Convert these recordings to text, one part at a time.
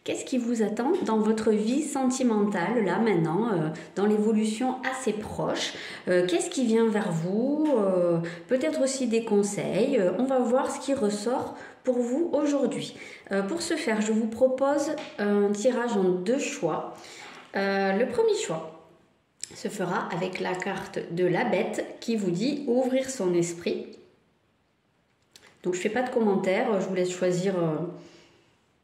Qu'est-ce qui vous attend dans votre vie sentimentale, là maintenant, dans l'évolution assez proche? Qu'est-ce qui vient vers vous? Peut-être aussi des conseils. On va voir ce qui ressort pour vous aujourd'hui. Pour ce faire, je vous propose un tirage en deux choix. Le premier choix se fera avec la carte de la bête qui vous dit ouvrir son esprit. Donc je ne fais pas de commentaires, je vous laisse choisir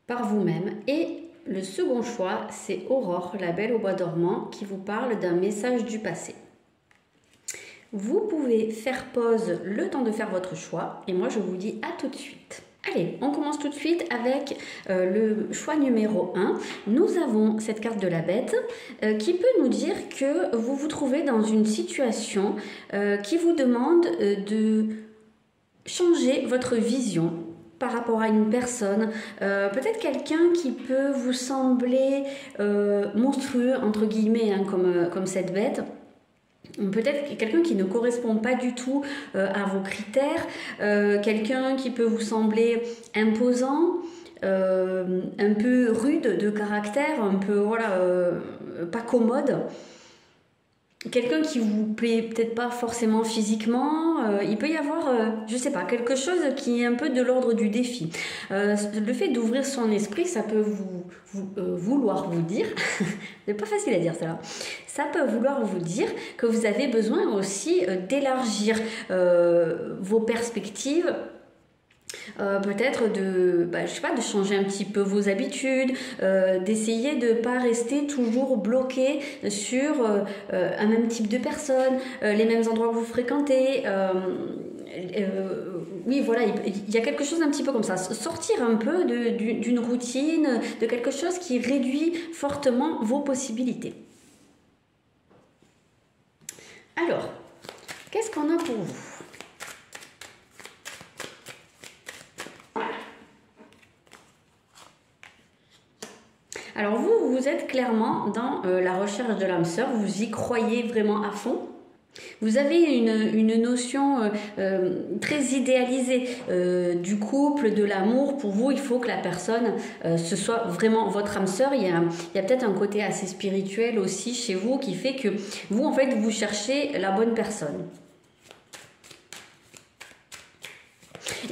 par vous-même. Et le second choix, c'est Aurore, la belle au bois dormant, qui vous parle d'un message du passé. Vous pouvez faire pause le temps de faire votre choix et moi je vous dis à tout de suite. Allez, on commence tout de suite avec le choix numéro 1. Nous avons cette carte de la bête qui peut nous dire que vous vous trouvez dans une situation qui vous demande de changer votre vision par rapport à une personne, peut-être quelqu'un qui peut vous sembler monstrueux, entre guillemets, hein, comme cette bête. Peut-être quelqu'un qui ne correspond pas du tout à vos critères, quelqu'un qui peut vous sembler imposant, un peu rude de caractère, un peu pas commode. Quelqu'un qui vous plaît peut-être pas forcément physiquement, il peut y avoir, je sais pas, quelque chose qui est un peu de l'ordre du défi. Le fait d'ouvrir son esprit, ça peut vouloir vous dire, c'est pas facile à dire ça, ça peut vouloir vous dire que vous avez besoin aussi d'élargir vos perspectives. Peut-être de changer un petit peu vos habitudes, d'essayer de ne pas rester toujours bloqué sur un même type de personne, les mêmes endroits que vous fréquentez. Oui, voilà, il y a quelque chose d'un petit peu comme ça. Sortir un peu d'une routine, de quelque chose qui réduit fortement vos possibilités. Alors, qu'est-ce qu'on a pour vous ? Alors vous êtes clairement dans la recherche de l'âme sœur, vous y croyez vraiment à fond. Vous avez une notion très idéalisée du couple, de l'amour. Pour vous, il faut que la personne ce soit vraiment votre âme sœur. Il y a peut-être un côté assez spirituel aussi chez vous qui fait que vous, en fait, vous cherchez la bonne personne.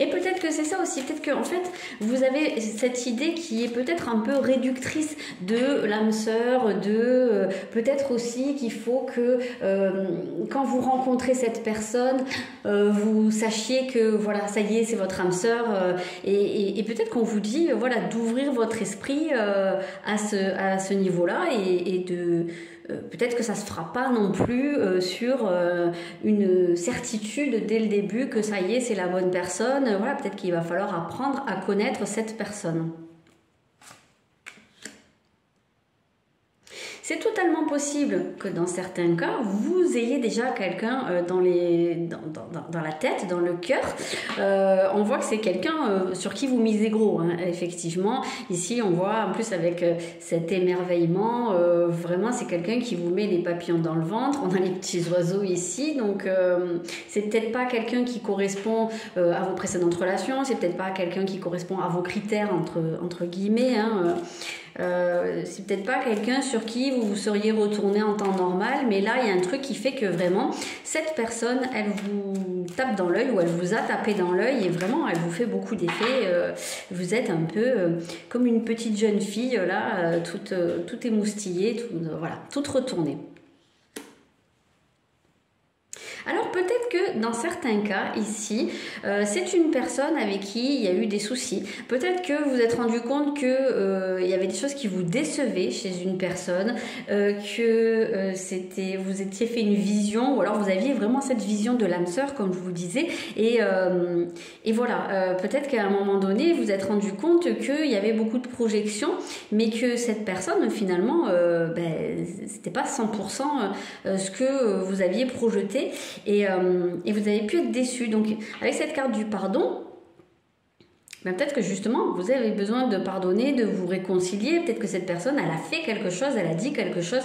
Et peut-être que c'est ça aussi, peut-être que en fait vous avez cette idée qui est peut-être un peu réductrice de l'âme sœur, peut-être aussi qu'il faut que quand vous rencontrez cette personne, vous sachiez que voilà, ça y est, c'est votre âme sœur, et peut-être qu'on vous dit voilà, d'ouvrir votre esprit à ce niveau-là et de peut-être que ça ne se fera pas non plus sur une certitude dès le début que ça y est, c'est la bonne personne. Voilà, peut-être qu'il va falloir apprendre à connaître cette personne. C'est totalement possible que dans certains cas, vous ayez déjà quelqu'un dans la tête, dans le cœur. On voit que c'est quelqu'un sur qui vous misez gros, hein, effectivement. Ici, on voit en plus avec cet émerveillement, vraiment c'est quelqu'un qui vous met les papillons dans le ventre. On a les petits oiseaux ici, donc c'est peut-être pas quelqu'un qui correspond à vos précédentes relations, c'est peut-être pas quelqu'un qui correspond à vos critères, entre guillemets, hein. C'est peut-être pas quelqu'un sur qui vous seriez retourné en temps normal, mais là il y a un truc qui fait que vraiment cette personne elle vous tape dans l'œil ou elle vous a tapé dans l'œil et vraiment elle vous fait beaucoup d'effet. Vous êtes un peu comme une petite jeune fille là, toute émoustillée, toute retournée. Alors peut-être que dans certains cas ici, c'est une personne avec qui il y a eu des soucis. Peut-être que vous vous êtes rendu compte que il y avait des choses qui vous décevaient chez une personne, que vous étiez fait une vision, ou alors vous aviez vraiment cette vision de l'âme sœur, comme je vous disais, et voilà, peut-être qu'à un moment donné, vous vous êtes rendu compte qu'il y avait beaucoup de projections, mais que cette personne finalement, c'était pas 100% ce que vous aviez projeté. Et vous avez pu être déçu. Donc avec cette carte du pardon, peut-être que justement vous avez besoin de pardonner, de vous réconcilier. Peut-être que cette personne elle a fait quelque chose, elle a dit quelque chose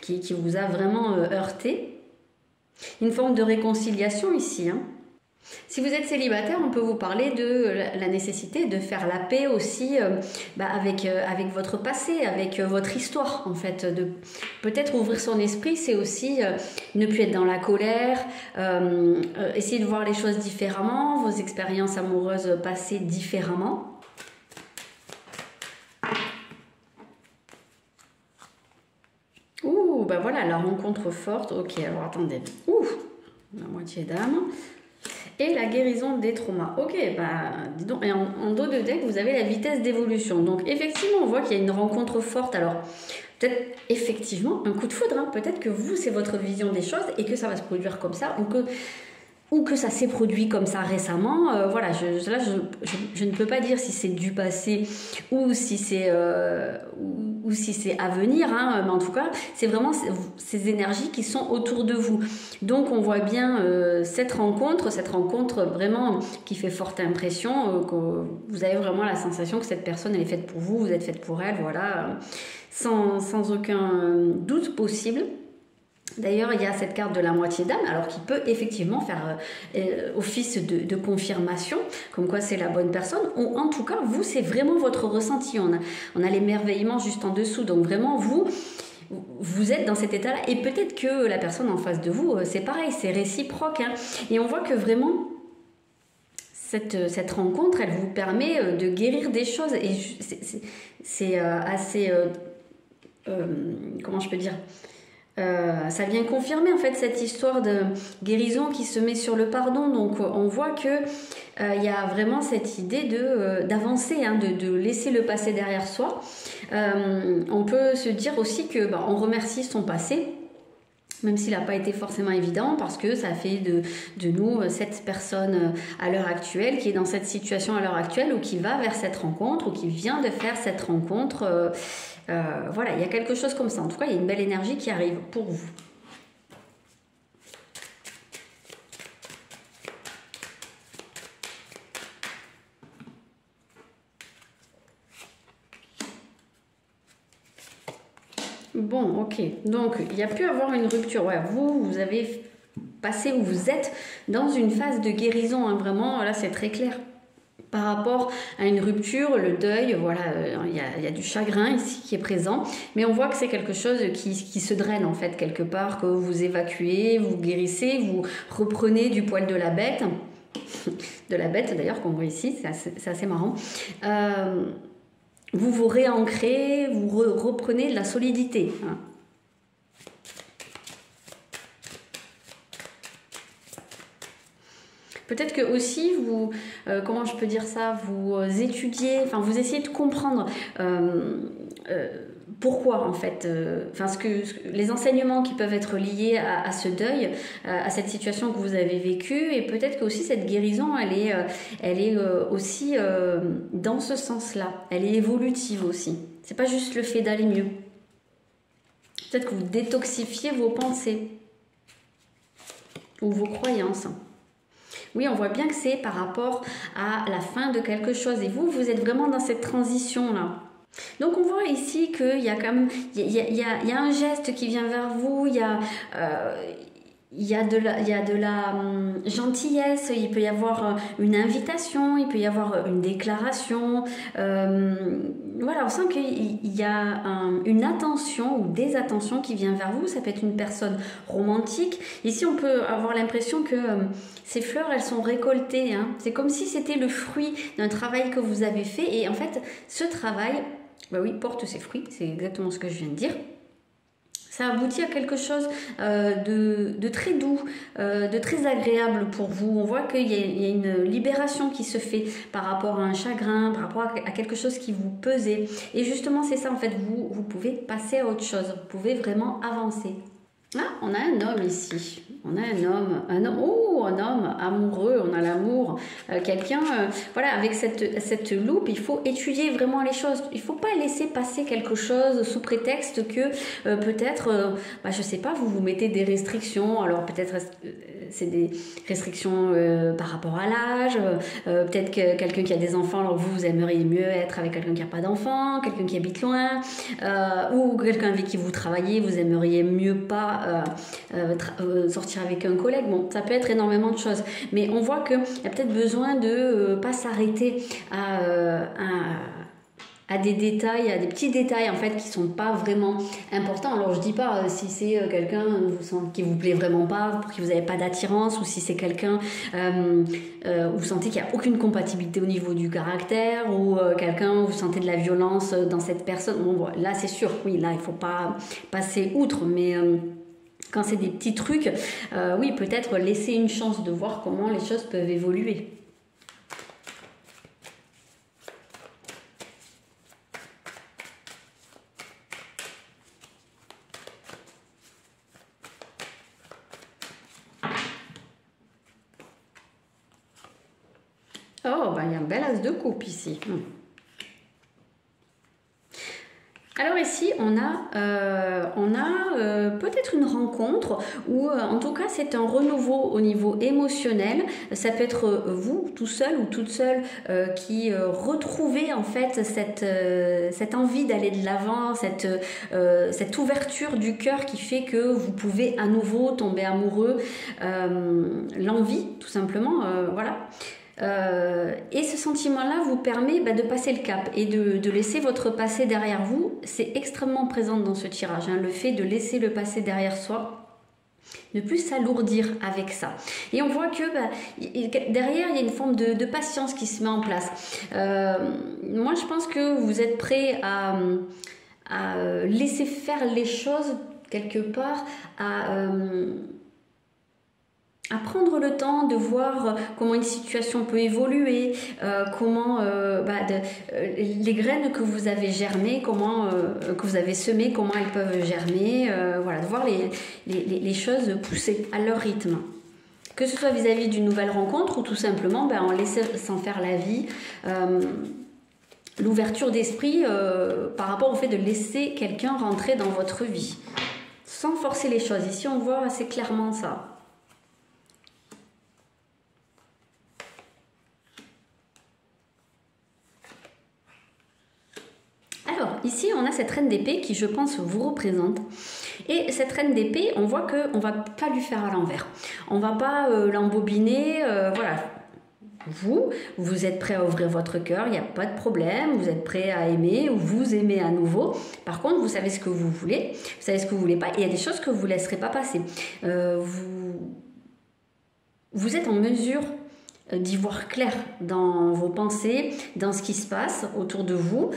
qui vous a vraiment heurté. Une forme de réconciliation ici, hein. Si vous êtes célibataire, on peut vous parler de la nécessité de faire la paix aussi avec votre passé, avec votre histoire en fait. De peut-être ouvrir son esprit, c'est aussi ne plus être dans la colère, essayer de voir les choses différemment, vos expériences amoureuses passées différemment. Ouh, bah voilà, la rencontre forte. Ok, alors attendez. Ouh, la moitié d'âme. Et la guérison des traumas. Ok, bah dis donc, et en dos de deck, vous avez la vitesse d'évolution. Donc effectivement, on voit qu'il y a une rencontre forte. Alors, peut-être effectivement un coup de foudre. Hein. Peut-être que vous, c'est votre vision des choses et que ça va se produire comme ça ou que ça s'est produit comme ça récemment. Voilà, je ne peux pas dire si c'est du passé ou si c'est à venir, hein, mais en tout cas, c'est vraiment ces énergies qui sont autour de vous. Donc, on voit bien cette rencontre vraiment qui fait forte impression, que vous avez vraiment la sensation que cette personne, elle est faite pour vous, vous êtes faite pour elle, voilà, sans aucun doute possible. D'ailleurs, il y a cette carte de la moitié d'âme, alors qui peut effectivement faire office de confirmation, comme quoi c'est la bonne personne, ou en tout cas, vous, c'est vraiment votre ressenti. On a l'émerveillement juste en dessous, donc vraiment, vous êtes dans cet état-là, et peut-être que la personne en face de vous, c'est pareil, c'est réciproque, hein. Et on voit que vraiment, cette rencontre, elle vous permet de guérir des choses, et c'est assez... comment je peux dire ? Ça vient confirmer en fait cette histoire de guérison qui se met sur le pardon. Donc on voit que il y a vraiment cette idée d'avancer, hein, de laisser le passé derrière soi. On peut se dire aussi que on remercie son passé, même s'il n'a pas été forcément évident, parce que ça fait de nous cette personne à l'heure actuelle, qui est dans cette situation à l'heure actuelle, ou qui va vers cette rencontre, ou qui vient de faire cette rencontre. Voilà, il y a quelque chose comme ça. En tout cas, il y a une belle énergie qui arrive pour vous. Bon, ok. Donc, il y a pu avoir une rupture. Ouais, vous avez passé ou vous êtes dans une phase de guérison, hein, vraiment. Là, c'est très clair. Par rapport à une rupture, le deuil, voilà, il y a du chagrin ici qui est présent, mais on voit que c'est quelque chose qui se draine en fait quelque part, que vous évacuez, vous guérissez, vous reprenez du poil de la bête, d'ailleurs qu'on voit ici, c'est assez marrant. Vous vous réancrez, vous reprenez de la solidité. Hein. Peut-être que aussi vous, comment je peux dire ça, vous étudiez, enfin vous essayez de comprendre pourquoi en fait, les enseignements qui peuvent être liés à ce deuil, à cette situation que vous avez vécue, et peut-être que aussi cette guérison, elle est aussi dans ce sens-là, elle est évolutive aussi. C'est pas juste le fait d'aller mieux. Peut-être que vous détoxifiez vos pensées ou vos croyances. Oui, on voit bien que c'est par rapport à la fin de quelque chose. Et vous êtes vraiment dans cette transition-là. Donc on voit ici qu'il y a quand même, il y a un geste qui vient vers vous, il y a de la gentillesse, il peut y avoir une invitation, il peut y avoir une déclaration. Voilà, on sent qu'il y a une attention ou des attentions qui vient vers vous. Ça peut être une personne romantique. Ici, on peut avoir l'impression que ces fleurs, elles sont récoltées. Hein. C'est comme si c'était le fruit d'un travail que vous avez fait. Et en fait, ce travail, oui, porte ses fruits. C'est exactement ce que je viens de dire. Ça aboutit à quelque chose de très doux, de très agréable pour vous. On voit qu'il y a une libération qui se fait par rapport à un chagrin, par rapport à quelque chose qui vous pesait. Et justement, c'est ça, en fait, vous pouvez passer à autre chose. Vous pouvez vraiment avancer. Ah, on a un homme ici. On a un homme amoureux, on a l'amour. Quelqu'un, voilà, avec cette loupe, il faut étudier vraiment les choses. Il ne faut pas laisser passer quelque chose sous prétexte que peut-être, je ne sais pas, vous mettez des restrictions. Alors peut-être c'est des restrictions par rapport à l'âge, peut-être que quelqu'un qui a des enfants, alors vous aimeriez mieux être avec quelqu'un qui n'a pas d'enfants, quelqu'un qui habite loin, ou quelqu'un avec qui vous travaillez, vous aimeriez mieux pas sortir avec un collègue. Bon, ça peut être énormément de choses, mais on voit qu'il y a peut-être besoin de pas s'arrêter à des détails, à des petits détails en fait qui sont pas vraiment importants. Alors je dis pas si c'est quelqu'un qui vous plaît vraiment pas, pour qui vous n'avez pas d'attirance, ou si c'est quelqu'un où vous sentez qu'il n'y a aucune compatibilité au niveau du caractère, ou quelqu'un où vous sentez de la violence dans cette personne. Bon, là c'est sûr, oui, là il faut pas passer outre, mais quand c'est des petits trucs, oui, peut-être laisser une chance de voir comment les choses peuvent évoluer. Oh, ben, il y a un bel as de coupe ici. Alors ici, on a peut-être une rencontre ou en tout cas c'est un renouveau au niveau émotionnel. Ça peut être vous tout seul ou toute seule qui retrouvez en fait cette envie d'aller de l'avant, cette ouverture du cœur qui fait que vous pouvez à nouveau tomber amoureux, l'envie tout simplement, voilà. Et ce sentiment-là vous permet de passer le cap et de laisser votre passé derrière vous. C'est extrêmement présent dans ce tirage, hein, le fait de laisser le passé derrière soi, ne plus s'alourdir avec ça. Et on voit que derrière, il y a une forme de patience qui se met en place. Moi, je pense que vous êtes prêt à laisser faire les choses quelque part, à prendre le temps de voir comment une situation peut évoluer, comment les graines que vous avez germées, que vous avez semées, comment elles peuvent germer, voilà, de voir les choses pousser à leur rythme. Que ce soit vis-à-vis d'une nouvelle rencontre ou tout simplement en laissant faire la vie, l'ouverture d'esprit par rapport au fait de laisser quelqu'un rentrer dans votre vie, sans forcer les choses. Ici on voit assez clairement ça. Ici, on a cette reine d'épée qui, je pense, vous représente. Et cette reine d'épée, on voit qu'on ne va pas lui faire à l'envers. On ne va pas l'embobiner. Voilà. Vous êtes prêt à ouvrir votre cœur, il n'y a pas de problème. Vous êtes prêt à aimer ou vous aimez à nouveau. Par contre, vous savez ce que vous voulez. Vous savez ce que vous ne voulez pas. Et il y a des choses que vous ne laisserez pas passer. Vous êtes en mesure d'y voir clair dans vos pensées, dans ce qui se passe autour de vous.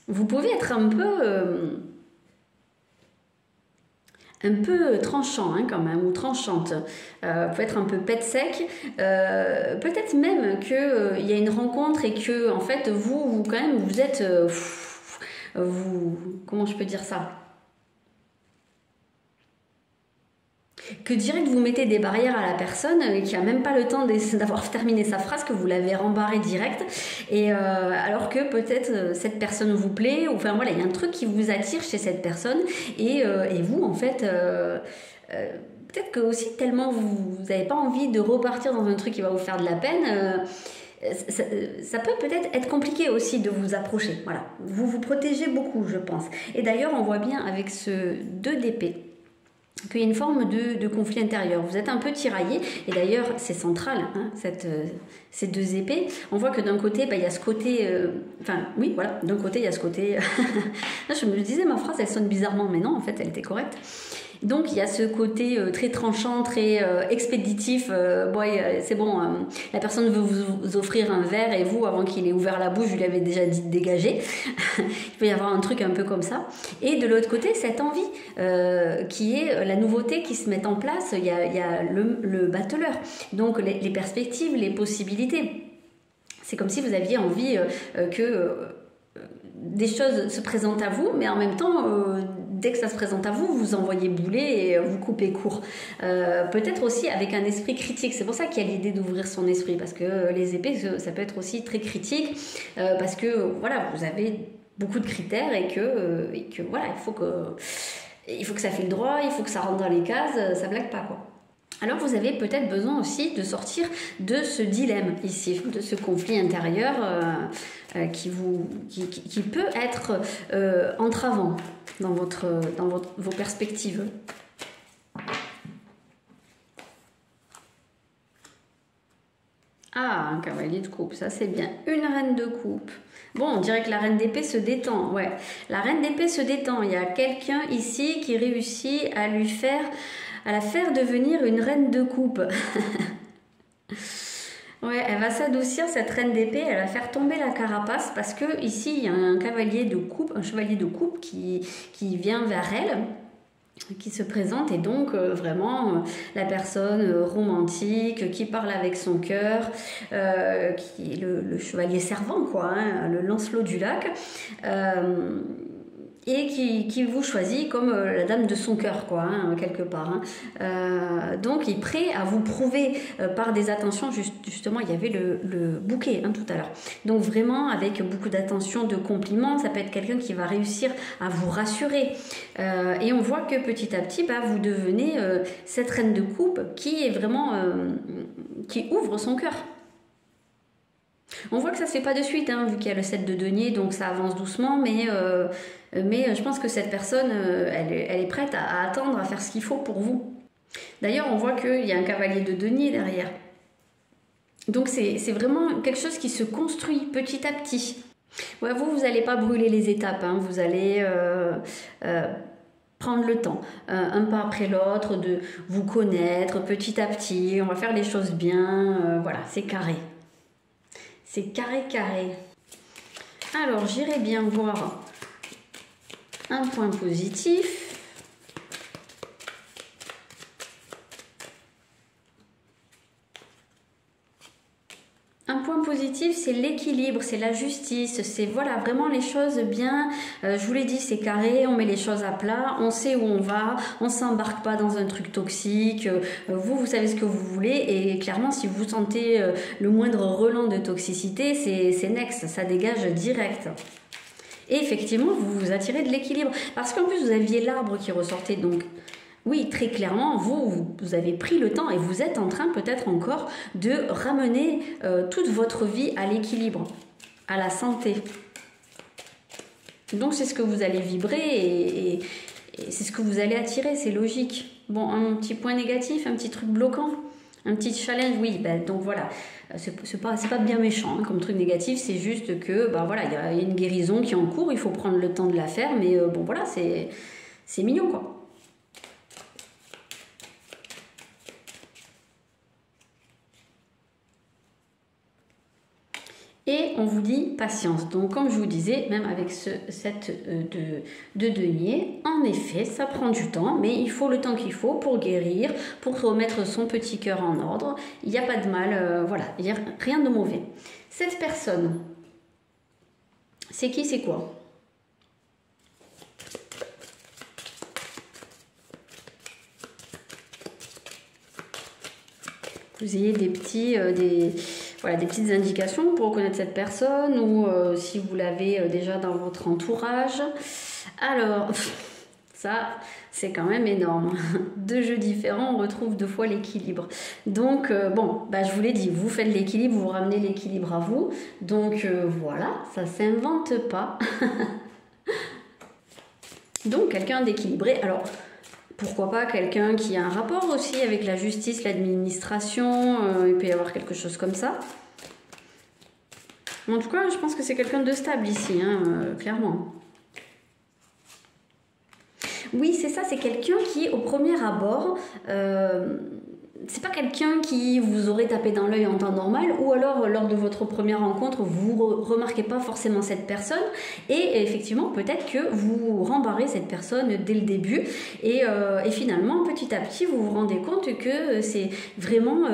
Vous pouvez être un peu tranchant quand même, ou tranchante. Vous pouvez être un peu pet sec. Peut-être même qu'il y a une rencontre et que en fait vous quand même vous êtes comment je peux dire ça, que direct vous mettez des barrières à la personne qui a même pas le temps d'avoir terminé sa phrase, que vous l'avez rembarré direct, et alors que peut-être cette personne vous plaît, ou enfin voilà, il y a un truc qui vous attire chez cette personne, et vous en fait peut-être que aussi tellement vous n'avez pas envie de repartir dans un truc qui va vous faire de la peine, ça peut peut-être être compliqué aussi de vous approcher. Voilà, vous vous protégez beaucoup, je pense. Et d'ailleurs on voit bien avec ce 2 d'épée qu'il y a une forme de conflit intérieur. Vous êtes un peu tiraillé, et d'ailleurs c'est central, hein, ces 2 épées. On voit que d'un côté, il y a ce côté... d'un côté il y a ce côté... Je me disais, ma phrase elle sonne bizarrement, mais non, en fait elle était correcte. Donc il y a ce côté très tranchant, très expéditif. C'est bon, la personne veut vous offrir un verre, et vous, avant qu'il ait ouvert la bouche, je lui avais déjà dit de dégager. Il peut y avoir un truc un peu comme ça. Et de l'autre côté, cette envie qui est la nouveauté qui se met en place. Il y a le battleur, donc les perspectives, les possibilités. C'est comme si vous aviez envie que des choses se présentent à vous, mais en même temps, dès que ça se présente à vous, vous envoyez bouler et vous coupez court. Peut-être aussi avec un esprit critique. C'est pour ça qu'il y a l'idée d'ouvrir son esprit, parce que les épées, ça peut être aussi très critique, parce que voilà, vous avez beaucoup de critères, et que voilà, il faut que ça file droit, il faut que ça rentre dans les cases, ça blague pas quoi. Alors vous avez peut-être besoin aussi de sortir de ce dilemme ici, de ce conflit intérieur qui peut être entravant dans vos perspectives. Ah, un cavalier de coupe, ça c'est bien. Une reine de coupe. Bon, on dirait que la reine d'épée se détend. Ouais, la reine d'épée se détend. Il y a quelqu'un ici qui réussit à la faire devenir une reine de coupe. Ouais, elle va s'adoucir, cette reine d'épée, elle va faire tomber la carapace parce que ici il y a un cavalier de coupe, un chevalier de coupe qui vient vers elle, qui se présente, et donc vraiment la personne romantique qui parle avec son cœur, qui est le chevalier servant quoi, hein, le Lancelot du lac, et qui vous choisit comme la dame de son cœur quoi, hein, quelque part, hein. Donc il est prêt à vous prouver par des attentions, justement il y avait le bouquet hein, tout à l'heure, donc vraiment avec beaucoup d'attention, de compliments. Ça peut être quelqu'un qui va réussir à vous rassurer, et on voit que petit à petit vous devenez cette reine de coupe qui est vraiment qui ouvre son cœur. On voit que ça se fait pas de suite, hein, vu qu'il y a le 7 de denier, donc ça avance doucement, mais je pense que cette personne, elle est prête à attendre, à faire ce qu'il faut pour vous. D'ailleurs, on voit qu'il y a un cavalier de denier derrière. Donc c'est vraiment quelque chose qui se construit petit à petit. Ouais, vous n'allez pas brûler les étapes, hein, vous allez prendre le temps, un pas après l'autre, de vous connaître petit à petit. On va faire les choses bien, voilà, c'est carré. C'est carré, carré. Alors, j'irai bien voir un point positif. Un point positif, c'est l'équilibre, c'est la justice, c'est voilà, vraiment les choses bien. Je vous l'ai dit, c'est carré, on met les choses à plat, on sait où on va, on s'embarque pas dans un truc toxique. Vous savez ce que vous voulez, et clairement, si vous sentez le moindre relent de toxicité, c'est next, ça dégage direct. Et effectivement, vous vous attirez de l'équilibre, parce qu'en plus, vous aviez l'arbre qui ressortait, donc oui, très clairement, vous avez pris le temps et vous êtes en train peut-être encore de ramener toute votre vie à l'équilibre, à la santé. Donc c'est ce que vous allez vibrer et c'est ce que vous allez attirer, c'est logique. Bon, un petit point négatif, un petit truc bloquant, un petit challenge, oui, donc voilà. C'est pas bien méchant hein, comme truc négatif, c'est juste que voilà, il y a une guérison qui est en cours, il faut prendre le temps de la faire, mais bon voilà, c'est mignon quoi. Et on vous dit patience. Donc comme je vous disais, même avec cette de denier, en effet, ça prend du temps, mais il faut le temps qu'il faut pour guérir, pour remettre son petit cœur en ordre. Il n'y a pas de mal, voilà, il n'y a rien de mauvais. Cette personne, c'est qui, c'est quoi? Vous ayez des petits... Voilà, des petites indications pour reconnaître cette personne, ou si vous l'avez déjà dans votre entourage. Alors, ça, c'est quand même énorme. Deux jeux différents, on retrouve 2 fois l'équilibre. Donc, bon, je vous l'ai dit, vous faites l'équilibre, vous ramenez l'équilibre à vous. Donc, voilà, ça s'invente pas. Donc, quelqu'un d'équilibré. Alors, pourquoi pas quelqu'un qui a un rapport aussi avec la justice, l'administration, il peut y avoir quelque chose comme ça. En tout cas, je pense que c'est quelqu'un de stable ici, hein, clairement. Oui, c'est ça, c'est quelqu'un qui, au premier abord, c'est pas quelqu'un qui vous aurait tapé dans l'œil en temps normal, ou alors lors de votre première rencontre, vous remarquez pas forcément cette personne, et effectivement, peut-être que vous rembarrez cette personne dès le début, et finalement, petit à petit, vous vous rendez compte que c'est vraiment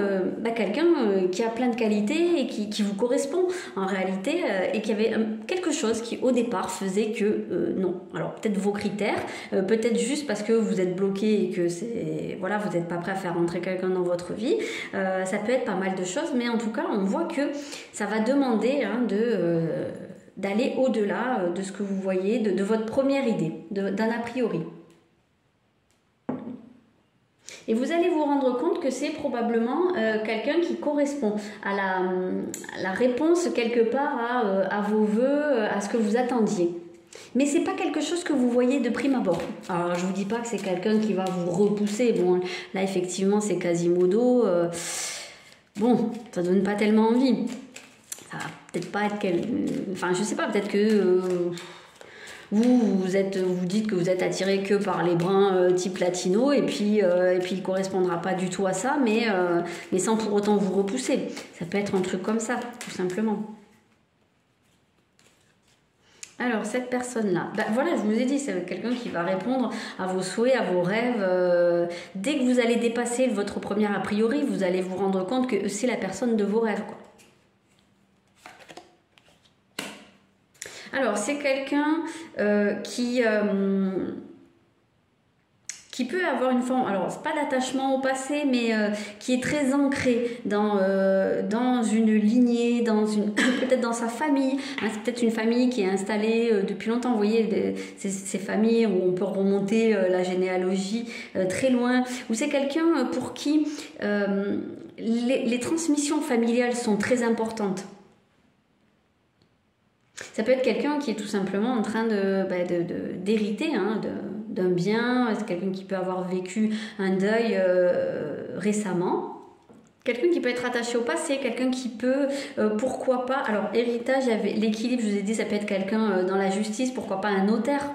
quelqu'un qui a plein de qualités et qui vous correspond en réalité, et qui avait quelque chose qui, au départ, faisait que non. Alors, peut-être vos critères, peut-être juste parce que vous êtes bloqué et que c'est voilà, vous n'êtes pas prêt à faire rentrer quelqu'un dans votre vie, ça peut être pas mal de choses, mais en tout cas on voit que ça va demander hein, d'aller au-delà de ce que vous voyez, de votre première idée, d'un a priori. Et vous allez vous rendre compte que c'est probablement quelqu'un qui correspond à la réponse quelque part à vos vœux, à ce que vous attendiez. Mais c'est pas quelque chose que vous voyez de prime abord. Alors je vous dis pas que c'est quelqu'un qui va vous repousser. Bon, là effectivement c'est Quasimodo. Bon, ça donne pas tellement envie. Ça va peut-être pas être enfin je sais pas, peut-être que vous dites que vous êtes attiré que par les bruns type latino et puis il correspondra pas du tout à ça, mais sans pour autant vous repousser. Ça peut être un truc comme ça, tout simplement. Alors, cette personne-là, voilà, je vous ai dit, c'est quelqu'un qui va répondre à vos souhaits, à vos rêves. Dès que vous allez dépasser votre première a priori, vous allez vous rendre compte que c'est la personne de vos rêves, quoi. Alors, c'est quelqu'un qui peut avoir une forme, alors c'est pas d'attachement au passé, mais qui est très ancré dans une lignée, peut-être dans sa famille. Hein, c'est peut-être une famille qui est installée depuis longtemps. Vous voyez, ces familles où on peut remonter la généalogie très loin. Ou c'est quelqu'un pour qui les transmissions familiales sont très importantes. Ça peut être quelqu'un qui est tout simplement en train d'hériter d'un bien. C'est quelqu'un qui peut avoir vécu un deuil récemment. Quelqu'un qui peut être attaché au passé, quelqu'un qui peut, pourquoi pas, alors héritage, l'équilibre, je vous ai dit, ça peut être quelqu'un dans la justice, pourquoi pas un notaire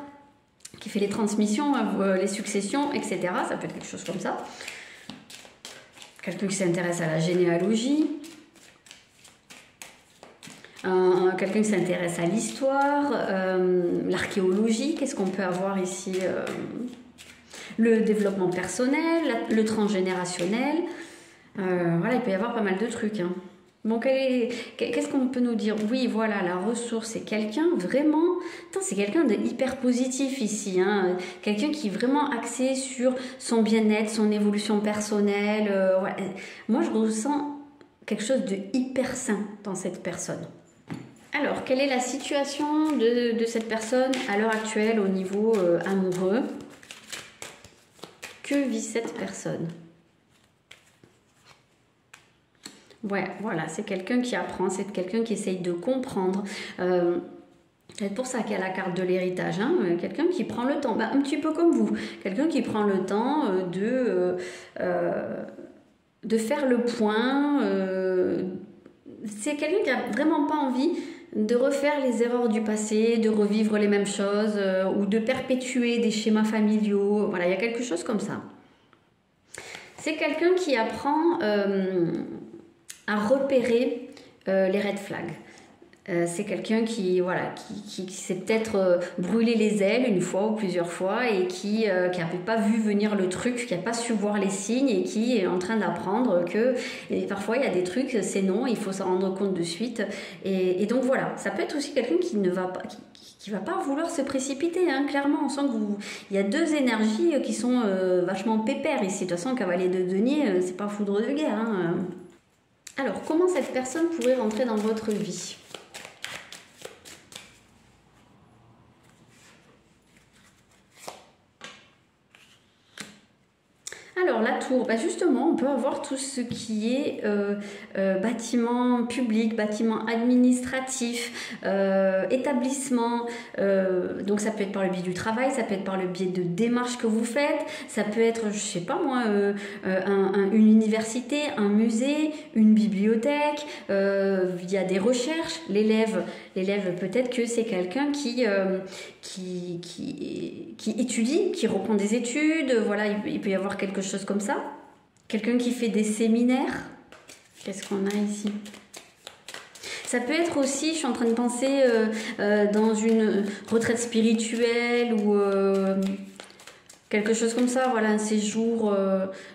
qui fait les transmissions, les successions, etc. Ça peut être quelque chose comme ça. Quelqu'un qui s'intéresse à la généalogie. Quelqu'un qui s'intéresse à l'histoire, l'archéologie, qu'est-ce qu'on peut avoir ici, le développement personnel, le transgénérationnel, voilà, il peut y avoir pas mal de trucs. Hein. Bon, qu'est-ce qu'on peut nous dire? Oui, voilà, la ressource, c'est quelqu'un vraiment, c'est quelqu'un de hyper positif ici, hein. Quelqu'un qui est vraiment axé sur son bien-être, son évolution personnelle. Ouais. Moi, je ressens quelque chose de hyper sain dans cette personne. Alors, quelle est la situation de cette personne à l'heure actuelle au niveau amoureux? Que vit cette personne? Ouais, voilà, c'est quelqu'un qui apprend, c'est quelqu'un qui essaye de comprendre. C'est pour ça qu'il y a la carte de l'héritage, hein, quelqu'un qui prend le temps, un petit peu comme vous, quelqu'un qui prend le temps de faire le point. C'est quelqu'un qui n'a vraiment pas envie de refaire les erreurs du passé, de revivre les mêmes choses ou de perpétuer des schémas familiaux. Voilà, il y a quelque chose comme ça. C'est quelqu'un qui apprend à repérer les red flags. C'est quelqu'un qui s'est peut-être brûlé les ailes une fois ou plusieurs fois et qui n'avait pas vu venir le truc, qui n'a pas su voir les signes et qui est en train d'apprendre que parfois il y a des trucs, c'est non, il faut s'en rendre compte de suite. Et donc voilà, ça peut être aussi quelqu'un qui ne va pas... qui va pas vouloir se précipiter, hein. Clairement, on sent il y a deux énergies qui sont vachement pépères ici. De toute façon, cavalier de denier, c'est pas foudre de guerre, hein. Alors, comment cette personne pourrait rentrer dans votre vie ? Alors la tour, justement, on peut avoir tout ce qui est bâtiment public, bâtiment administratif, établissement. Donc ça peut être par le biais du travail, ça peut être par le biais de démarches que vous faites, ça peut être, je sais pas moi, une université, un musée, une bibliothèque, il y a des recherches. L'élève peut-être que c'est quelqu'un qui étudie, qui reprend des études, voilà, il peut y avoir quelque chose comme ça. Quelqu'un qui fait des séminaires. Qu'est-ce qu'on a ici ? Ça peut être aussi, je suis en train de penser, dans une retraite spirituelle ou quelque chose comme ça, voilà, un séjour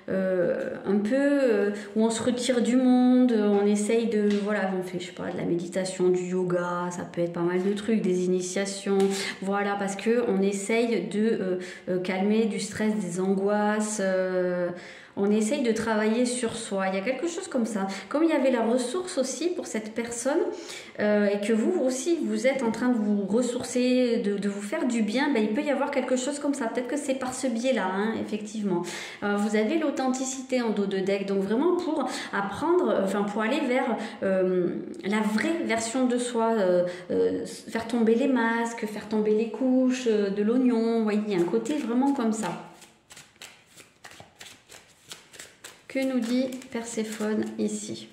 un peu où on se retire du monde, on essaye de, voilà, on fait, je sais pas, de la méditation, du yoga, ça peut être pas mal de trucs, des initiations, voilà, parce que on essaye de calmer du stress, des angoisses, on essaye de travailler sur soi. Il y a quelque chose comme ça. Comme il y avait la ressource aussi pour cette personne et que vous aussi, vous êtes en train de vous ressourcer, de vous faire du bien, ben, il peut y avoir quelque chose comme ça. Peut-être que c'est par ce biais-là, hein, effectivement. Vous avez l'authenticité en dos de deck, donc vraiment pour apprendre, enfin pour aller vers la vraie version de soi, faire tomber les masques, faire tomber les couches, de l'oignon, vous voyez, il y a un côté vraiment comme ça. Que nous dit Perséphone ici?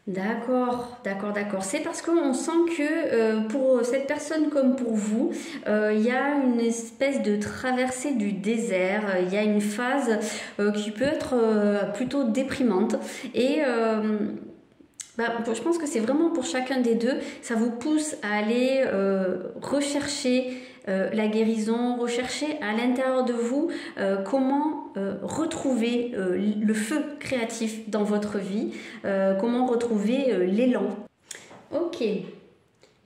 D'accord, d'accord, d'accord. C'est parce qu'on sent que pour cette personne comme pour vous, il y a une espèce de traversée du désert, il y a une phase qui peut être plutôt déprimante et je pense que c'est vraiment pour chacun des deux, ça vous pousse à aller rechercher la guérison, rechercher à l'intérieur de vous comment retrouver le feu créatif dans votre vie, comment retrouver l'élan. Ok,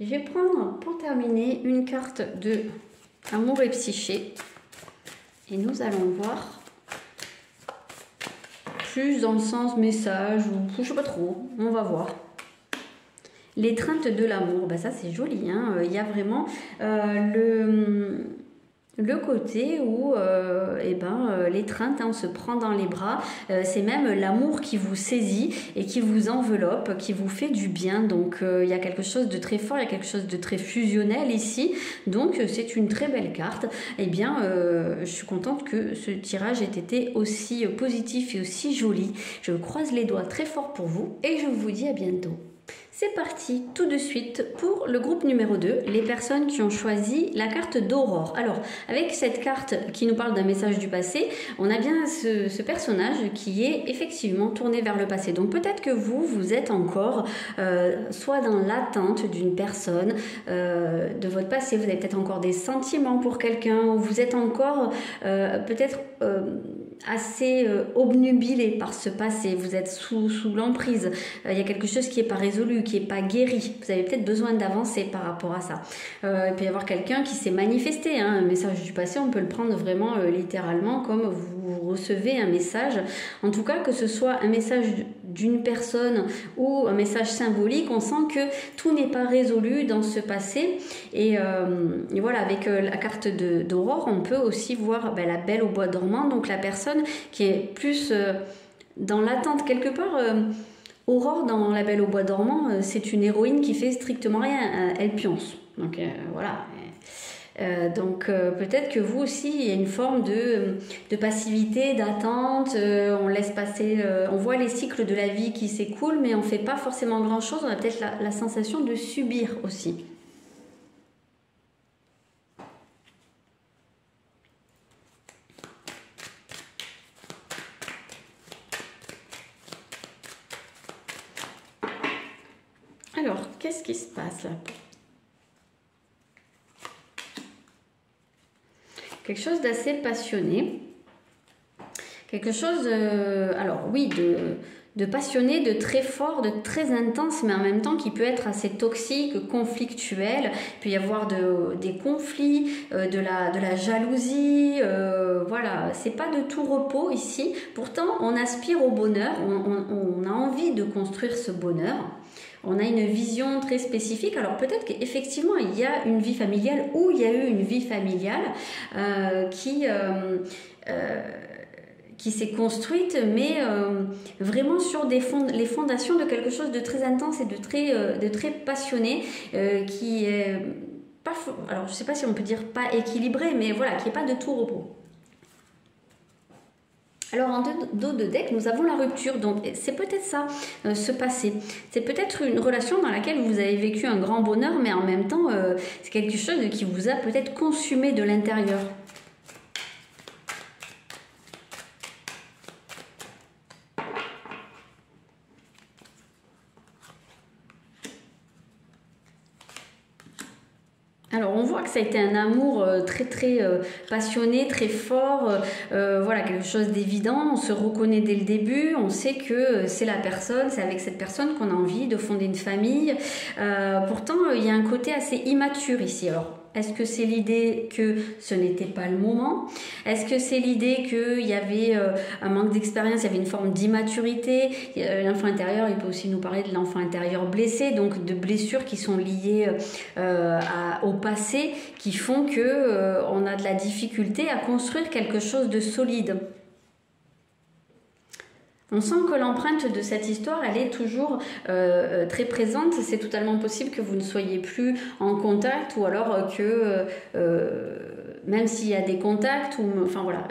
je vais prendre pour terminer une carte de Amour et Psyché et nous allons voir plus dans le sens message ou je sais pas trop, on va voir. L'étreinte de l'amour, ben ça c'est joli, hein. Il y a vraiment le côté où l'étreinte, hein, on se prend dans les bras, c'est même l'amour qui vous saisit et qui vous enveloppe, qui vous fait du bien, donc il y a quelque chose de très fort, il y a quelque chose de très fusionnel ici, donc c'est une très belle carte. Eh bien je suis contente que ce tirage ait été aussi positif et aussi joli. Je croise les doigts très fort pour vous et je vous dis à bientôt. C'est parti tout de suite pour le groupe numéro 2, les personnes qui ont choisi la carte d'Aurore. Alors, avec cette carte qui nous parle d'un message du passé, on a bien ce personnage qui est effectivement tourné vers le passé. Donc peut-être que vous êtes encore soit dans l'attente d'une personne de votre passé, vous avez peut-être encore des sentiments pour quelqu'un, ou vous êtes encore peut-être assez obnubilé par ce passé, vous êtes sous l'emprise, il y a quelque chose qui n'est pas résolu, qui n'est pas guéri, vous avez peut-être besoin d'avancer par rapport à ça. Il peut y avoir quelqu'un qui s'est manifesté, hein, un message du passé, on peut le prendre vraiment littéralement comme vous recevez un message, en tout cas que ce soit un message d'une personne ou un message symbolique, on sent que tout n'est pas résolu dans ce passé et voilà, avec la carte d'Aurore, on peut aussi voir la belle au bois dormant, donc la personne qui est plus dans l'attente quelque part. Aurore dans La Belle au bois dormant, c'est une héroïne qui fait strictement rien, elle pionce, donc voilà. Donc peut-être que vous aussi il y a une forme de passivité, d'attente, on laisse passer, on voit les cycles de la vie qui s'écoulent mais on ne fait pas forcément grand chose, on a peut-être la sensation de subir aussi. Alors, qu'est-ce qui se passe là? Quelque chose d'assez passionné. Quelque chose, alors oui, de passionné, de très fort, de très intense, mais en même temps qui peut être assez toxique, conflictuel. Il peut y avoir des conflits, de la jalousie, voilà, c'est pas de tout repos ici. Pourtant, on aspire au bonheur, on a envie de construire ce bonheur. On a une vision très spécifique. Alors peut-être qu'effectivement, il y a une vie familiale ou il y a eu une vie familiale qui s'est construite, mais vraiment sur les fondations de quelque chose de très intense et de très passionné, qui est pas, alors je ne sais pas si on peut dire pas équilibré, mais voilà, qui n'est pas de tout repos. Alors en dos de deck, nous avons la rupture, donc c'est peut-être ça, ce passé. C'est peut-être une relation dans laquelle vous avez vécu un grand bonheur, mais en même temps, c'est quelque chose qui vous a peut-être consumé de l'intérieur. Alors on voit que ça a été un amour très passionné, très fort, voilà, quelque chose d'évident, on se reconnaît dès le début, on sait que c'est la personne, c'est avec cette personne qu'on a envie de fonder une famille. Pourtant il y a un côté assez immature ici. Alors Est-ce que c'est l'idée que ce n'était pas le moment? Est-ce que c'est l'idée qu'il y avait un manque d'expérience, il y avait une forme d'immaturité? L'enfant intérieur, il peut aussi nous parler de l'enfant intérieur blessé, donc de blessures qui sont liées au passé, qui font que on a de la difficulté à construire quelque chose de solide. On sent que l'empreinte de cette histoire, elle est toujours très présente. C'est totalement possible que vous ne soyez plus en contact, ou alors que même s'il y a des contacts, ou enfin voilà,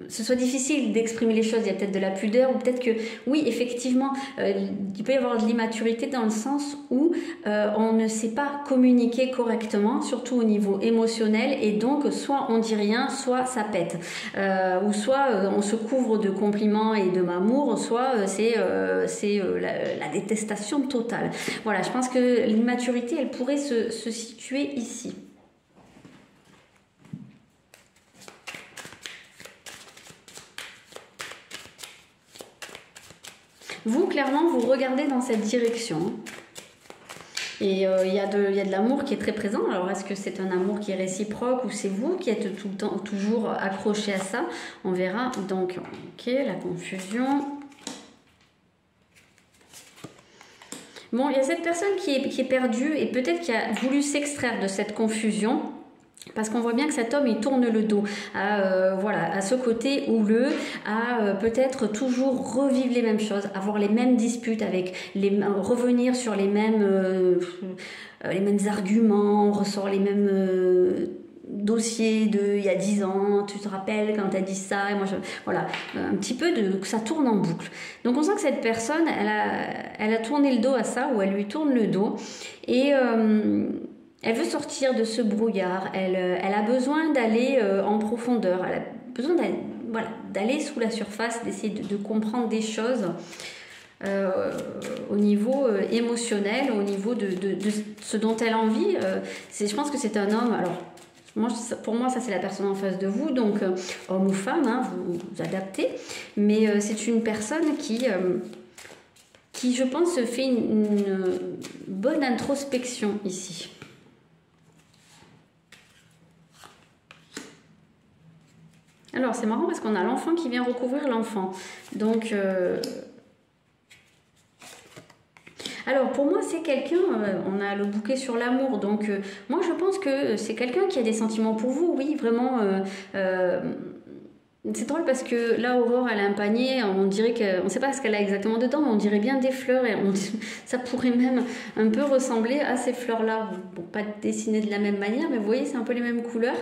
ce soit difficile d'exprimer les choses. Il y a peut-être de la pudeur, ou peut-être que, oui, effectivement, il peut y avoir de l'immaturité dans le sens où on ne sait pas communiquer correctement, surtout au niveau émotionnel, et donc soit on dit rien, soit ça pète, ou soit on se couvre de compliments et de m'amour, soit c'est la détestation totale. Voilà, je pense que l'immaturité, elle pourrait se situer ici. Vous, clairement, vous regardez dans cette direction. Et il y a de l'amour qui est très présent. Alors, est-ce que c'est un amour qui est réciproque, ou c'est vous qui êtes tout le temps, toujours accroché à ça? On verra. Donc, ok, la confusion. Bon, il y a cette personne qui est perdue et peut-être qui a voulu s'extraire de cette confusion. Parce qu'on voit bien que cet homme, il tourne le dos à, voilà, à ce côté houleux, à peut-être toujours revivre les mêmes choses, avoir les mêmes disputes, revenir sur les mêmes arguments, on ressort les mêmes dossiers il y a 10 ans, tu te rappelles quand tu as dit ça, et moi voilà, un petit peu que ça tourne en boucle. Donc on sent que cette personne, elle a tourné le dos à ça, ou elle lui tourne le dos, et elle veut sortir de ce brouillard, elle a besoin d'aller en profondeur, elle a besoin d'aller sous la surface, d'essayer de comprendre des choses au niveau émotionnel, au niveau de ce dont elle a envie. Je pense que c'est un homme, alors pour moi ça c'est la personne en face de vous, donc homme ou femme, hein, vous adaptez, mais c'est une personne qui je pense fait une bonne introspection ici. Alors, c'est marrant parce qu'on a l'enfant qui vient recouvrir l'enfant. Donc, alors, pour moi, c'est quelqu'un, on a le bouquet sur l'amour, donc moi, je pense que c'est quelqu'un qui a des sentiments pour vous, oui, vraiment. C'est drôle parce que là, Aurore, elle a un panier, on dirait on ne sait pas ce qu'elle a exactement dedans, mais on dirait bien des fleurs, et ça pourrait même un peu ressembler à ces fleurs-là. Bon, pas dessinées de la même manière, mais vous voyez, c'est un peu les mêmes couleurs.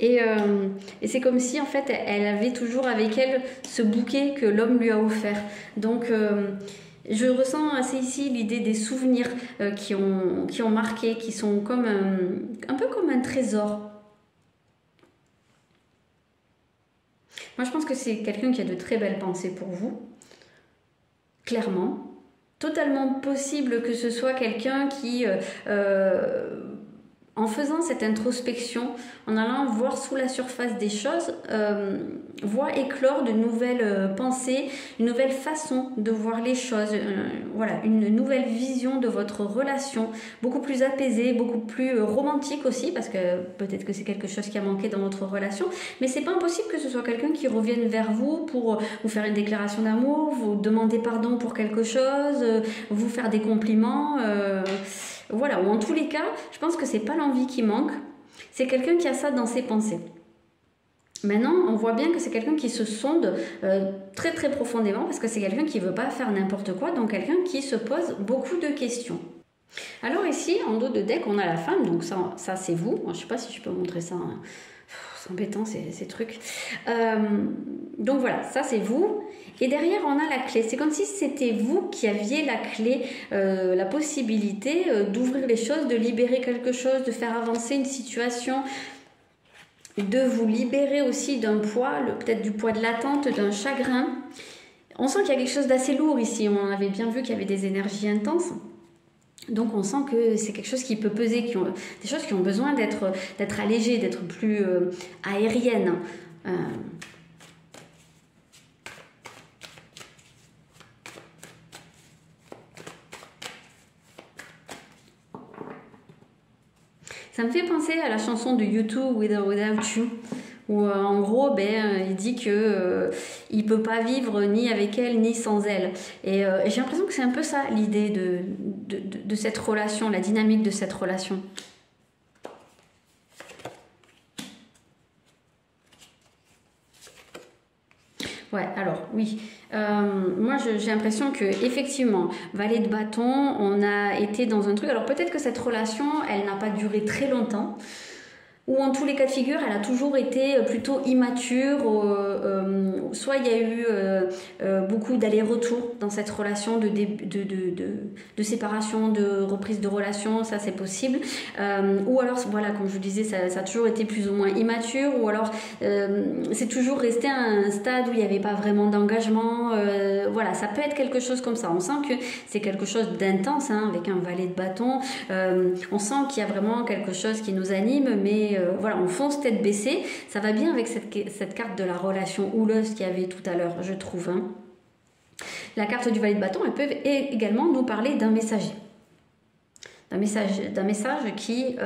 Et c'est comme si, en fait, elle avait toujours avec elle ce bouquet que l'homme lui a offert. Donc, je ressens assez ici l'idée des souvenirs qui ont marqué, qui sont comme un peu comme un trésor. Moi, je pense que c'est quelqu'un qui a de très belles pensées pour vous, clairement. Totalement possible que ce soit quelqu'un qui, en faisant cette introspection, en allant voir sous la surface des choses, voit éclore de nouvelles pensées, une nouvelle façon de voir les choses, voilà, une nouvelle vision de votre relation, beaucoup plus apaisée, beaucoup plus romantique aussi, parce que peut-être que c'est quelque chose qui a manqué dans votre relation, mais c'est pas impossible que ce soit quelqu'un qui revienne vers vous pour vous faire une déclaration d'amour, vous demander pardon pour quelque chose, vous faire des compliments, voilà, ou en tous les cas, je pense que c'est pas l'envie qui manque, c'est quelqu'un qui a ça dans ses pensées. Maintenant, on voit bien que c'est quelqu'un qui se sonde très très profondément, parce que c'est quelqu'un qui ne veut pas faire n'importe quoi, donc quelqu'un qui se pose beaucoup de questions. Alors ici, en dos de deck, on a la femme, donc ça c'est vous. Moi, je ne sais pas si je peux montrer ça, hein. C'est embêtant ces trucs. Donc voilà, ça c'est vous. Et derrière, on a la clé. C'est comme si c'était vous qui aviez la clé, la possibilité d'ouvrir les choses, de libérer quelque chose, de faire avancer une situation, de vous libérer aussi d'un poids, peut-être du poids de l'attente, d'un chagrin. On sent qu'il y a quelque chose d'assez lourd ici. On avait bien vu qu'il y avait des énergies intenses. Donc on sent que c'est quelque chose qui peut peser, des choses qui ont besoin d'être allégées, d'être plus aériennes. Ça me fait penser à la chanson de U2, With or Without You, où en gros, il dit que il peut pas vivre ni avec elle ni sans elle. Et j'ai l'impression que c'est un peu ça l'idée de cette relation, la dynamique de cette relation. Ouais, alors oui, moi j'ai l'impression que effectivement, valet de bâton, on a été dans un truc. Alors peut-être que cette relation, elle n'a pas duré très longtemps, ou en tous les cas de figure, elle a toujours été plutôt immature. Soit il y a eu beaucoup d'allers-retours dans cette relation de séparation, de reprise de relation, ça c'est possible. Ou alors, voilà, comme je vous disais, ça a toujours été plus ou moins immature, ou alors c'est toujours resté à un stade où il n'y avait pas vraiment d'engagement. Voilà, ça peut être quelque chose comme ça. On sent que c'est quelque chose d'intense, hein, avec un valet de bâton. On sent qu'il y a vraiment quelque chose qui nous anime, mais voilà, on fonce tête baissée. Ça va bien avec cette carte de la relation houleuse qu'il y avait tout à l'heure, je trouve. Hein. La carte du valet de bâton, elle peut également nous parler d'un messager. D'un message qui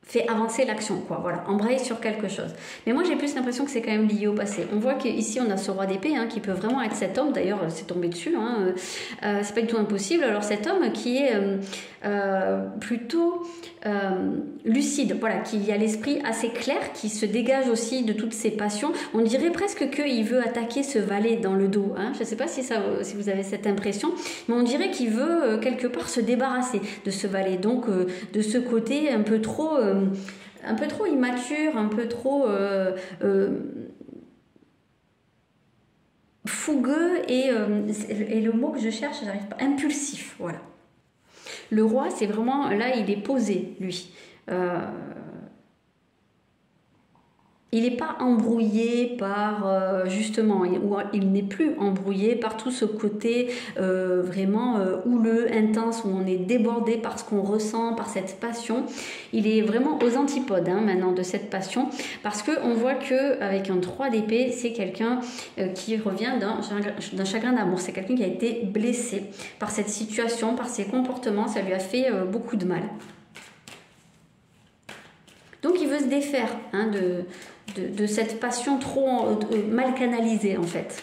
fait avancer l'action, quoi. Voilà, embraye sur quelque chose. Mais moi, j'ai plus l'impression que c'est quand même lié au passé. On voit qu'ici, on a ce roi d'épée, hein, qui peut vraiment être cet homme. D'ailleurs, c'est tombé dessus. Hein, c'est pas du tout impossible. Alors, cet homme qui est plutôt lucide, voilà, qui a l'esprit assez clair, qui se dégage aussi de toutes ses passions. On dirait presque qu'il veut attaquer ce valet dans le dos. Hein. Je ne sais pas si vous avez cette impression, mais on dirait qu'il veut quelque part se débarrasser de ce valet. Donc, de ce côté un peu trop immature, un peu trop fougueux et le mot que je cherche, j'arrive pas, impulsif, voilà. Le roi, c'est vraiment, là, il est posé, lui. Il n'est pas embrouillé par, justement, il n'est plus embrouillé par tout ce côté vraiment houleux, intense, où on est débordé par ce qu'on ressent, par cette passion. Il est vraiment aux antipodes, hein, maintenant, de cette passion, parce qu'on voit qu'avec un 3 d'épée, c'est quelqu'un qui revient d'un chagrin d'amour. C'est quelqu'un qui a été blessé par cette situation, par ses comportements. Ça lui a fait beaucoup de mal. Donc il veut se défaire, hein, de cette passion trop mal canalisée, en fait.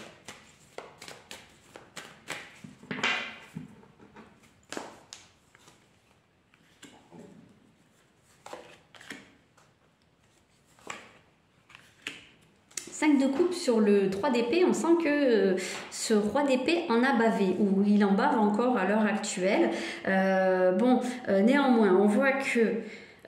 Cinq de coupe sur le 3 d'épée, on sent que ce roi d'épée en a bavé, ou il en bave encore à l'heure actuelle. Néanmoins, on voit que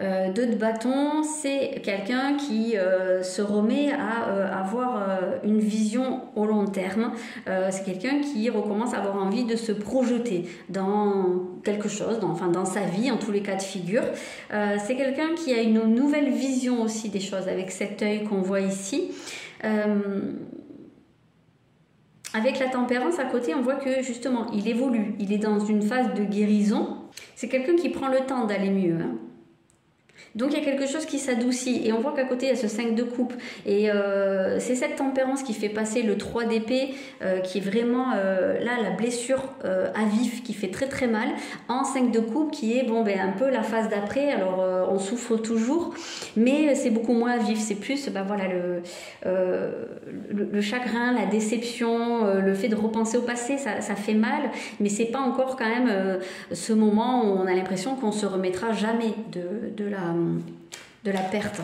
2 de bâton, c'est quelqu'un qui se remet à avoir une vision au long terme. C'est quelqu'un qui recommence à avoir envie de se projeter dans quelque chose, dans sa vie, en tous les cas de figure. C'est quelqu'un qui a une nouvelle vision aussi des choses, avec cet œil qu'on voit ici. Avec la tempérance à côté, on voit que justement, il évolue. Il est dans une phase de guérison. C'est quelqu'un qui prend le temps d'aller mieux, hein. Donc il y a quelque chose qui s'adoucit et on voit qu'à côté il y a ce 5 de coupe et c'est cette tempérance qui fait passer le 3 d'épée qui est vraiment là la blessure à vif qui fait très très mal en 5 de coupe qui est un peu la phase d'après. Alors on souffre toujours mais c'est beaucoup moins vif, c'est plus le chagrin, la déception, le fait de repenser au passé, ça fait mal mais c'est pas encore quand même ce moment où on a l'impression qu'on se remettra jamais de la perte.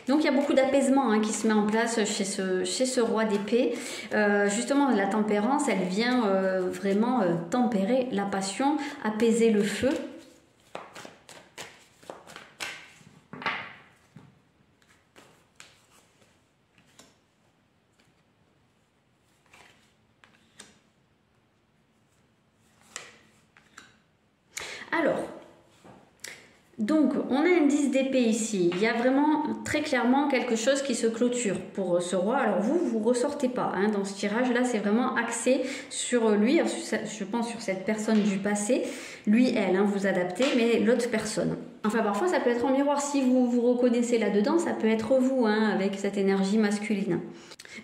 Donc il y a beaucoup d'apaisement, hein, qui se met en place chez ce roi d'épée. Justement, la tempérance, elle vient vraiment tempérer la passion, apaiser le feu. Alors, donc on a un 10 d'épée ici, il y a vraiment très clairement quelque chose qui se clôture pour ce roi. Alors vous ressortez pas, hein, dans ce tirage là, c'est vraiment axé sur lui, je pense sur cette personne du passé, lui, elle, hein, vous adaptez, mais l'autre personne. Enfin parfois ça peut être en miroir, si vous vous reconnaissez là-dedans, ça peut être vous, hein, avec cette énergie masculine.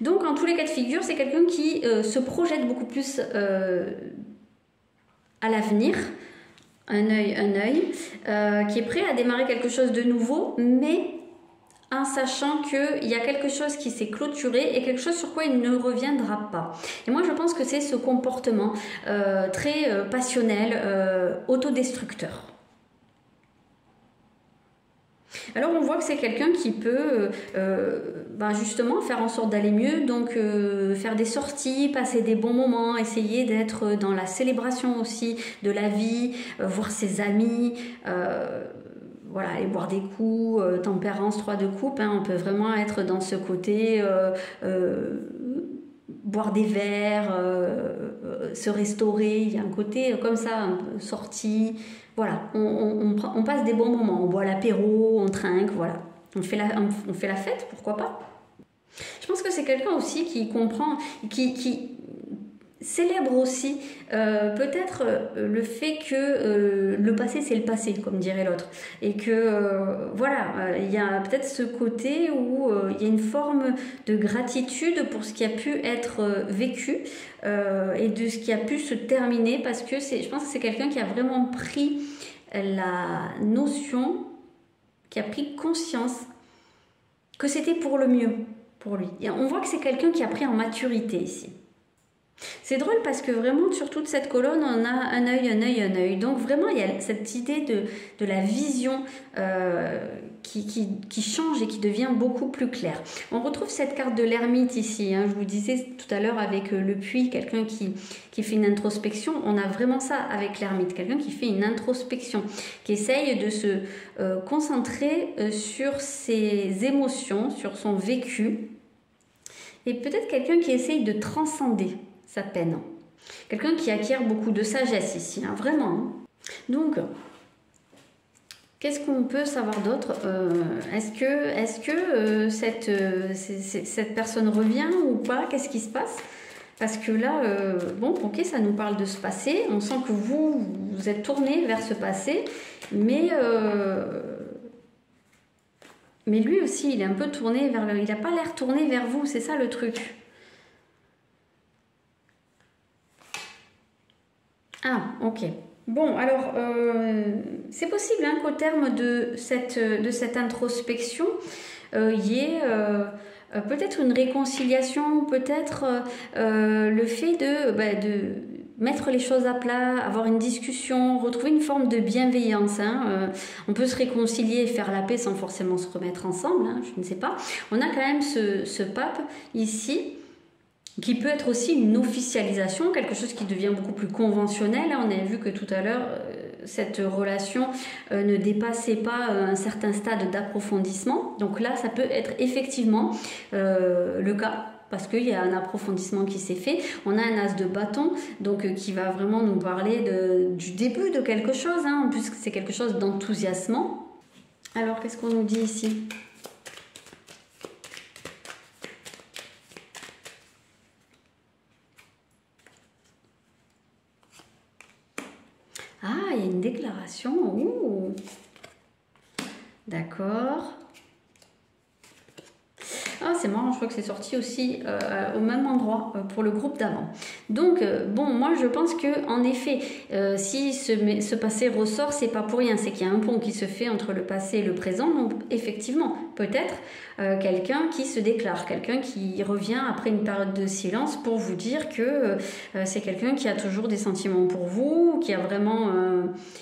Donc en tous les cas de figure, c'est quelqu'un qui se projette beaucoup plus à l'avenir, un œil, qui est prêt à démarrer quelque chose de nouveau, mais en sachant qu'il y a quelque chose qui s'est clôturé et quelque chose sur quoi il ne reviendra pas. Et moi je pense que c'est ce comportement très passionnel, autodestructeur. Alors on voit que c'est quelqu'un qui peut justement faire en sorte d'aller mieux, donc faire des sorties, passer des bons moments, essayer d'être dans la célébration aussi de la vie, voir ses amis, voilà, aller boire des coups, tempérance 3 de coupe, hein, on peut vraiment être dans ce côté boire des verres, se restaurer, il y a un côté comme ça, un peu sorti. Voilà, on passe des bons moments, on boit l'apéro, on trinque, voilà. On fait la fête, pourquoi pas. Je pense que c'est quelqu'un aussi qui comprend, qui célèbre aussi peut-être le fait que le passé c'est le passé, comme dirait l'autre. Et que voilà, il y a peut-être ce côté où il y a une forme de gratitude pour ce qui a pu être vécu et de ce qui a pu se terminer, parce que je pense que c'est quelqu'un qui a vraiment pris la notion, qui a pris conscience que c'était pour le mieux pour lui. Et on voit que c'est quelqu'un qui a pris en maturité ici. C'est drôle parce que vraiment sur toute cette colonne on a un œil, donc vraiment il y a cette idée de la vision qui change et qui devient beaucoup plus claire. On retrouve cette carte de l'ermite ici, hein, je vous disais tout à l'heure avec le puits, quelqu'un qui fait une introspection. On a vraiment ça avec l'ermite, quelqu'un qui fait une introspection, qui essaye de se concentrer sur ses émotions, sur son vécu, et peut-être quelqu'un qui essaye de transcender sa peine. Quelqu'un qui acquiert beaucoup de sagesse ici, hein, vraiment. Hein. Donc, qu'est-ce qu'on peut savoir d'autre? Est-ce que cette personne revient ou pas? Qu'est-ce qui se passe? Parce que là, bon, ok, ça nous parle de ce passé. On sent que vous êtes tourné vers ce passé, mais lui aussi, il est un peu tourné vers il n'a pas l'air tourné vers vous, c'est ça le truc. Ah, ok. Bon, alors, c'est possible hein, qu'au terme de cette introspection, il y ait peut-être une réconciliation, peut-être le fait de mettre les choses à plat, avoir une discussion, retrouver une forme de bienveillance. Hein. On peut se réconcilier et faire la paix sans forcément se remettre ensemble, hein, je ne sais pas. On a quand même ce pape ici, qui peut être aussi une officialisation, quelque chose qui devient beaucoup plus conventionnel. On a vu que tout à l'heure, cette relation ne dépassait pas un certain stade d'approfondissement. Donc là, ça peut être effectivement le cas, parce qu'il y a un approfondissement qui s'est fait. On a un as de bâton, donc qui va vraiment nous parler du début de quelque chose, hein, en plus c'est quelque chose d'enthousiasmant. Alors, qu'est-ce qu'on nous dit ici ? Ah, il y a une déclaration. Ouh. D'accord. Ah, c'est marrant, je crois que c'est sorti aussi au même endroit pour le groupe d'avant. Donc, bon, moi je pense que en effet, si ce passé ressort, c'est pas pour rien, c'est qu'il y a un pont qui se fait entre le passé et le présent. Donc, effectivement, peut-être quelqu'un qui se déclare, quelqu'un qui revient après une période de silence pour vous dire que c'est quelqu'un qui a toujours des sentiments pour vous, qui a vraiment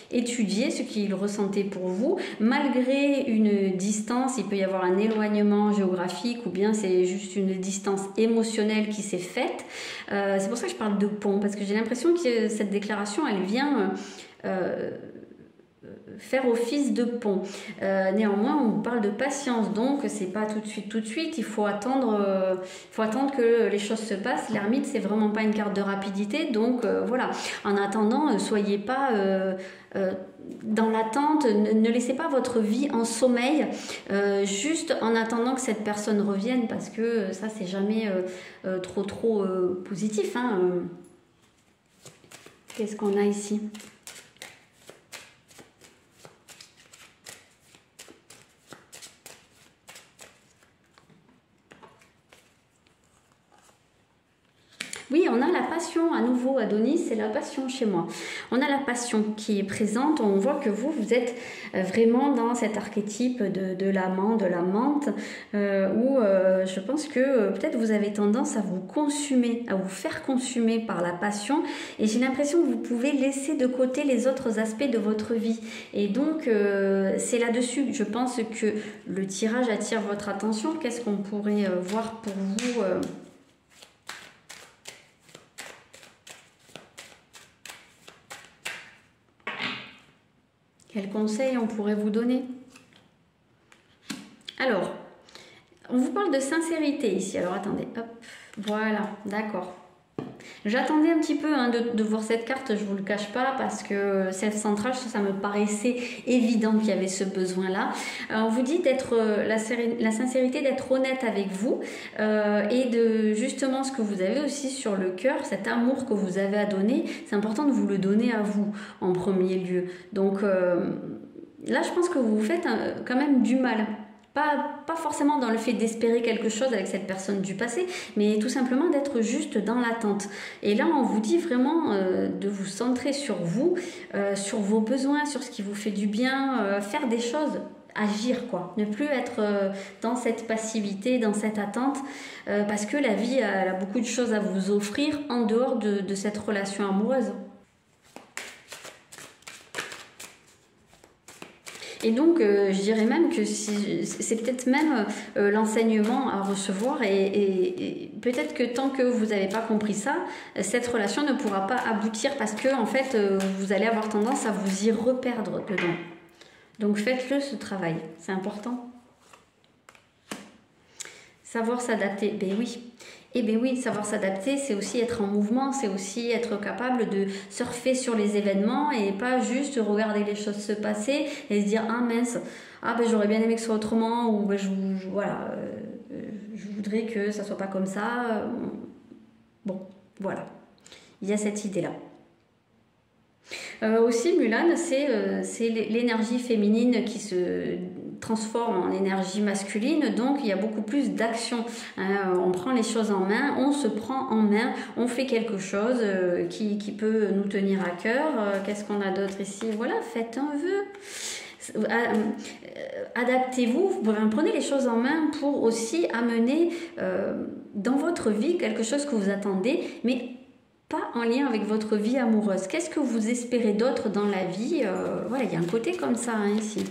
étudié ce qu'il ressentait pour vous. Malgré une distance, il peut y avoir un éloignement géographique ou bien c'est juste une distance émotionnelle qui s'est faite. C'est pour ça que je parle de pont, parce que j'ai l'impression que cette déclaration, elle vient faire office de pont. Néanmoins, on parle de patience, donc c'est pas tout de suite. Il faut attendre que les choses se passent. L'ermite, c'est vraiment pas une carte de rapidité, donc voilà. En attendant, soyez pas dans l'attente, ne laissez pas votre vie en sommeil, juste en attendant que cette personne revienne, parce que ça, c'est jamais trop positif. Hein. Qu'est-ce qu'on a ici ? Oui, on a la passion à nouveau, Adonis, c'est la passion chez moi. On a la passion qui est présente, on voit que vous êtes vraiment dans cet archétype de l'amant, de l'amante, où je pense que peut-être vous avez tendance à vous consumer, à vous faire consumer par la passion, et j'ai l'impression que vous pouvez laisser de côté les autres aspects de votre vie. Et donc, c'est là-dessus, je pense que le tirage attire votre attention. Qu'est-ce qu'on pourrait voir pour vous Quels conseils on pourrait vous donner? Alors, on vous parle de sincérité ici. Alors, attendez, hop, voilà, d'accord. J'attendais un petit peu de voir cette carte, je ne vous le cache pas, parce que self-centrage, ça me paraissait évident qu'il y avait ce besoin-là. On vous dit d'être la sincérité, d'être honnête avec vous et de justement ce que vous avez aussi sur le cœur, cet amour que vous avez à donner, c'est important de vous le donner à vous en premier lieu. Donc là, je pense que vous vous faites quand même du mal. Pas forcément dans le fait d'espérer quelque chose avec cette personne du passé, mais tout simplement d'être juste dans l'attente. Et là, on vous dit vraiment de vous centrer sur vous, sur vos besoins, sur ce qui vous fait du bien, faire des choses, agir quoi. Ne plus être dans cette passivité, dans cette attente, parce que la vie elle a beaucoup de choses à vous offrir en dehors de cette relation amoureuse. Et donc, je dirais même que c'est peut-être même l'enseignement à recevoir et peut-être que tant que vous n'avez pas compris ça, cette relation ne pourra pas aboutir parce que en fait, vous allez avoir tendance à vous y reperdre dedans. Donc, faites-le ce travail, c'est important. Savoir s'adapter, ben oui. Eh bien oui, savoir s'adapter, c'est aussi être en mouvement, c'est aussi être capable de surfer sur les événements et pas juste regarder les choses se passer et se dire « Ah mince, j'aurais bien aimé que ce soit autrement » ou « voilà, je voudrais que ça soit pas comme ça ». Bon, voilà, il y a cette idée-là. Aussi, Mulan, c'est l'énergie féminine qui se transforme en énergie masculine, donc il y a beaucoup plus d'action. On prend les choses en main, on se prend en main, on fait quelque chose qui peut nous tenir à cœur. Qu'est-ce qu'on a d'autre ici? Voilà, faites un vœu. Adaptez-vous, prenez les choses en main pour aussi amener dans votre vie quelque chose que vous attendez, mais pas en lien avec votre vie amoureuse. Qu'est-ce que vous espérez d'autre dans la vie? Voilà, il y a un côté comme ça ici.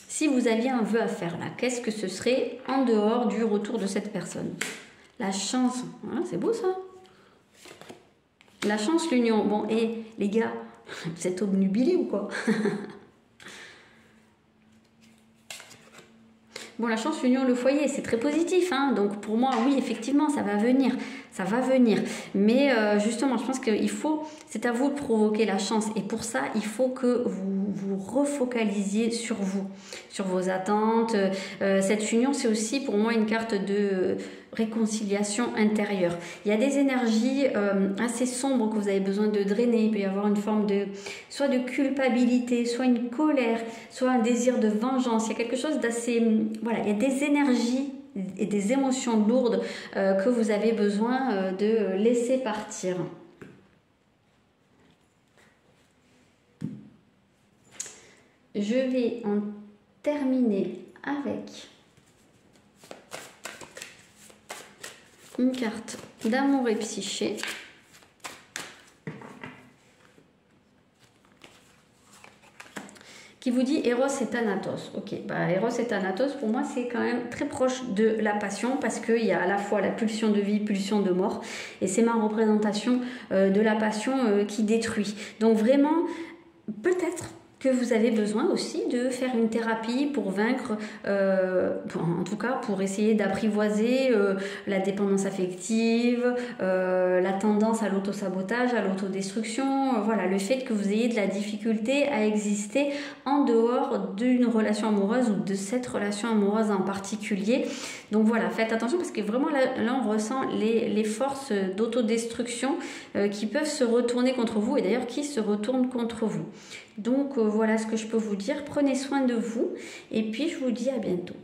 Si vous aviez un vœu à faire là, qu'est-ce que ce serait en dehors du retour de cette personne? La chance, voilà, c'est beau ça. La chance, l'union. Bon, et les gars, vous êtes obnubilés ou quoi? Bon, la chance, l'union, le foyer, c'est très positif. Hein, donc pour moi, oui, effectivement, ça va venir. Ça va venir. Mais justement, je pense qu'il faut, c'est à vous de provoquer la chance. Et pour ça, il faut que vous vous refocalisiez sur vous, sur vos attentes. Cette union, c'est aussi pour moi une carte de réconciliation intérieure. Il y a des énergies assez sombres que vous avez besoin de drainer. Il peut y avoir une forme de, soit de culpabilité, soit une colère, soit un désir de vengeance. Il y a quelque chose d'assez, voilà, il y a des énergies et des émotions lourdes que vous avez besoin de laisser partir. Je vais en terminer avec une carte d'amour et psyché. Qui vous dit Eros et Thanatos. Ok, Eros et Thanatos, pour moi, c'est quand même très proche de la passion parce qu'il y a à la fois la pulsion de vie, pulsion de mort. Et c'est ma représentation de la passion qui détruit. Donc vraiment, peut-être que vous avez besoin aussi de faire une thérapie pour vaincre, en tout cas pour essayer d'apprivoiser la dépendance affective, la tendance à l'autosabotage, à l'autodestruction, voilà, le fait que vous ayez de la difficulté à exister en dehors d'une relation amoureuse ou de cette relation amoureuse en particulier. Donc voilà, faites attention parce que vraiment là on ressent les forces d'autodestruction qui peuvent se retourner contre vous et d'ailleurs qui se retournent contre vous. Donc voilà ce que je peux vous dire. Prenez soin de vous et puis je vous dis à bientôt.